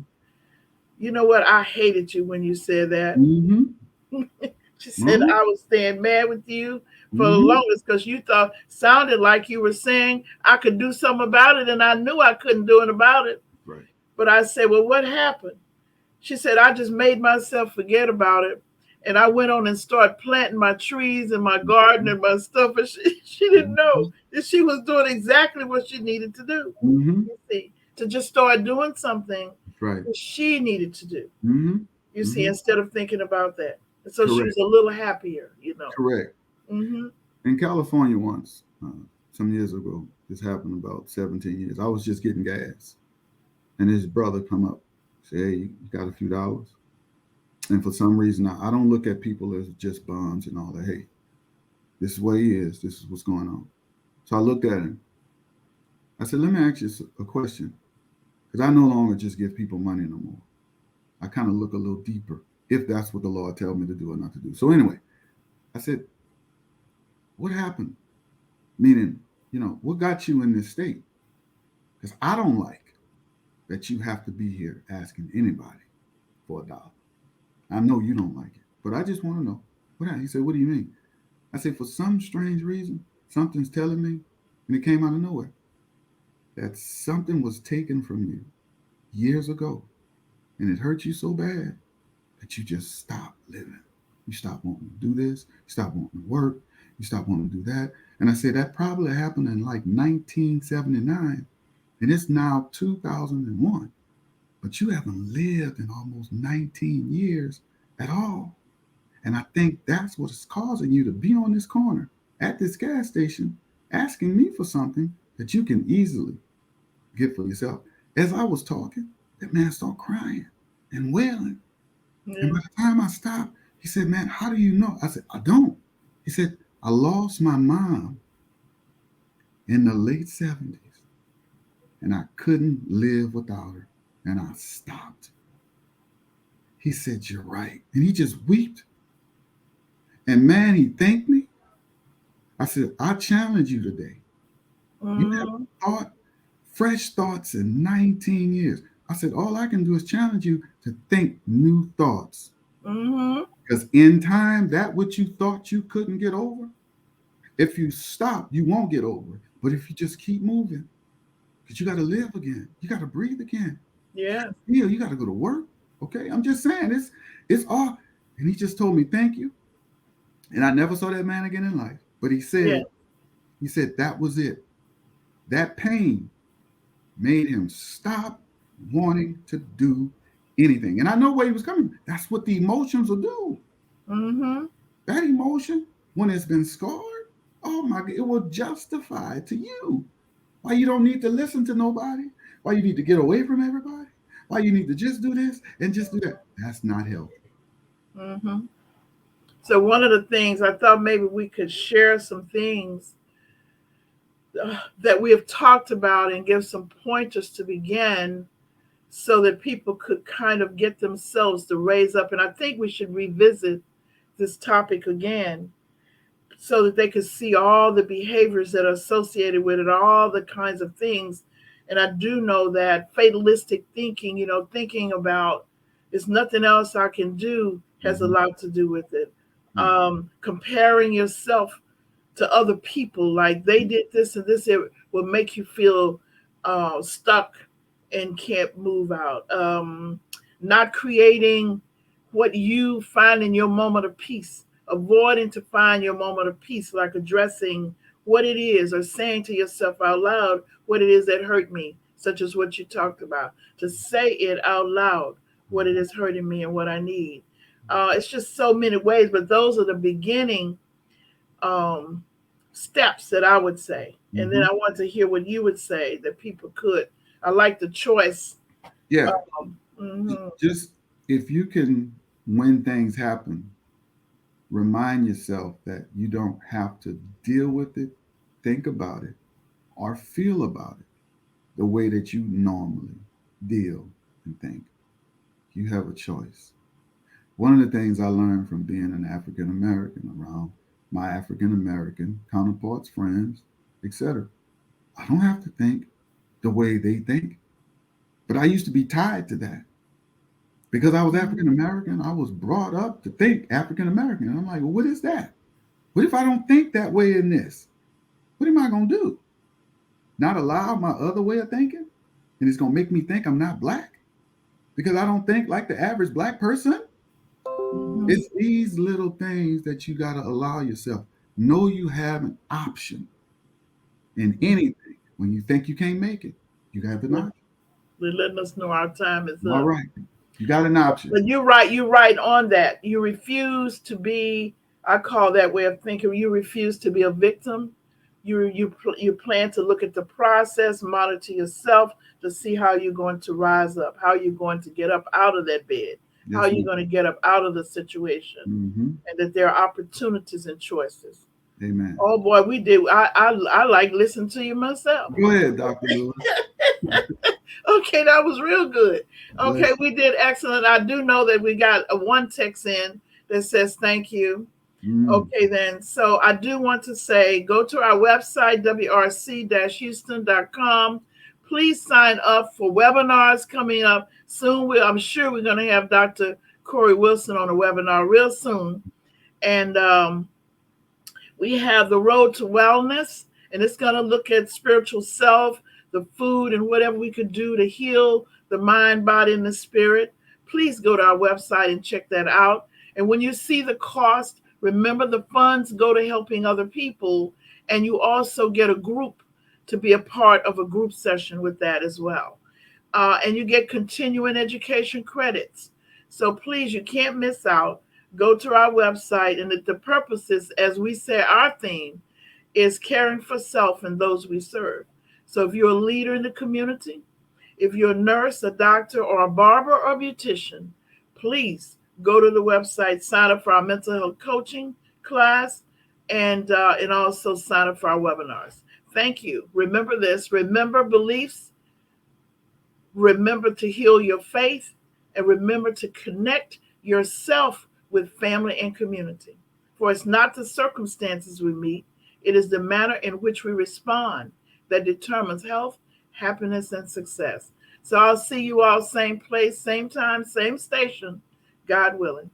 you know what? I hated you when you said that. Mm-hmm. She said, Mm-hmm. I was staying mad with you for the Mm-hmm. longest because you thought, sounded like you were saying I could do something about it and I knew I couldn't do it about it. Right. But I said, well, what happened? She said, I just made myself forget about it. And I went on and started planting my trees and my garden Mm-hmm. and my stuff. And she didn't know Mm-hmm. that she was doing exactly what she needed to do. Mm-hmm. You see, to just start doing something Right. that she needed to do. Mm-hmm. You see, Mm-hmm. instead of thinking about that. And so she was Correct. a little happier. Correct. Mm-hmm. In California once, some years ago, this happened about 17 years. I was just getting gas, and his brother come up, say, "Hey, you got a few dollars?" And for some reason, I don't look at people as just bums and all that. Hey, this is what he is. This is what's going on. So I looked at him. I said, "Let me ask you a question, because I no longer just give people money no more. I kind of look a little deeper, if that's what the Lord tells me to do or not to do." So anyway, I said, "What happened? Meaning, what got you in this state? Because I don't like that you have to be here asking anybody for a dollar. I know you don't like it, but I just want to know what happened." He said, "What do you mean?" I said, "For some strange reason, something's telling me, and it came out of nowhere, that something was taken from you years ago, and it hurt you so bad that you just stopped living. You stopped wanting to do this, you stopped wanting to work, you stopped wanting to do that." And I said, "That probably happened in like 1979. And it's now 2001, but you haven't lived in almost 19 years at all. And I think that's what's causing you to be on this corner at this gas station asking me for something that you can easily get for yourself. As I was talking, that man started crying and wailing. And Yeah. by the time I stopped, he said, "Man, how do you know?" I said, "I don't." He said, "I lost my mom in the late 70s and I couldn't live without her. And I stopped." He said, "You're right." And he just wept. And man, he thanked me. I said, "I challenge you today. You haven't Mm-hmm. thought fresh thoughts in 19 years." I said, "All I can do is challenge you to think new thoughts. Mm-hmm. Because in time, that which you thought you couldn't get over, if you stop, you won't get over it. But if you just keep moving, because you got to live again, you got to breathe again, Yes. you got to go to work." Okay, I'm just saying it's all. And he just told me thank you, and I never saw that man again in life. But Yes. he said that was it. That pain made him stop wanting to do anything. And I know where he was coming. That's what the emotions will do. Mm-hmm. That emotion, when it's been scarred, oh my God, it will justify to you why you don't need to listen to nobody, why you need to get away from everybody, why you need to just do this and just do that. That's not healthy. Mm-hmm. So one of the things I thought maybe we could share some things that we have talked about and give some pointers to begin so that people could kind of get themselves to raise up. And I think we should revisit this topic again so that they could see all the behaviors that are associated with it, all the kinds of things. And I do know that fatalistic thinking, thinking about there's nothing else I can do, has a Mm-hmm. lot to do with it. Yeah. Comparing yourself to other people, like they did this and this, it will make you feel stuck and can't move out. Not creating what you find in your moment of peace, avoiding to find your moment of peace, like addressing what it is or saying to yourself out loud what it is that hurt me, such as what you talked about, to say it out loud, what it is hurting me and what I need. It's just so many ways, but those are the beginning um, steps that I would say. And then Mm-hmm. I want to hear what you would say that people could. I like the choice. Yeah. Mm-hmm. Just if you can, when things happen, remind yourself that you don't have to deal with it, think about it, or feel about it the way that you normally deal and think. You have a choice. One of the things I learned from being an African American around my African American counterparts, friends, etc., I don't have to think the way they think. But I used to be tied to that. Because I was African American, I was brought up to think African American. And I'm like, well, what is that? What if I don't think that way in this? What am I going to do? Not allow my other way of thinking? And it's going to make me think I'm not black because I don't think like the average black person? Mm-hmm. It's these little things that you got to allow yourself. Know you have an option in anything. When you think you can't make it, you have an option. They're letting us know our time is All up. right. You got an option. But you're right. You're right on that. You refuse to be. I call that way of thinking. You refuse to be a victim. You plan to look at the process, monitor yourself to see how you're going to rise up, how you're going to get up out of that bed, how Yes, you're ma'am. going to get up out of the situation, Mm-hmm. and that there are opportunities and choices. Amen. Oh boy, we did. I like listening to you myself. Go ahead, Dr. Lewis. Okay, that was real good. Okay, Bless we did excellent. I do know that we got a one text in that says thank you. you. Mm. Okay, then. So I do want to say go to our website, wrc-houston.com. Please sign up for webinars coming up soon. I'm sure we're going to have Dr. Cory Wilson on a webinar real soon. And we have the road to wellness, and it's going to look at spiritual self, the food, and whatever we could do to heal the mind, body, and the spirit. Please go to our website and check that out. And when you see the cost, remember the funds go to helping other people, and you also get a group to be a part of a group session with that as well. And you get continuing education credits. So please, you can't miss out. Go to our website, and the purpose is, as we say, our theme is caring for self and those we serve. So if you're a leader in the community, if you're a nurse, a doctor, or a barber or a beautician, please go to the website, sign up for our mental health coaching class, and also sign up for our webinars. Thank you. Remember this. Remember beliefs. Remember to heal your faith, and remember to connect yourself with family and community. For it's not the circumstances we meet, it is the manner in which we respond that determines health, happiness, and success. So I'll see you all same place, same time, same station, God willing.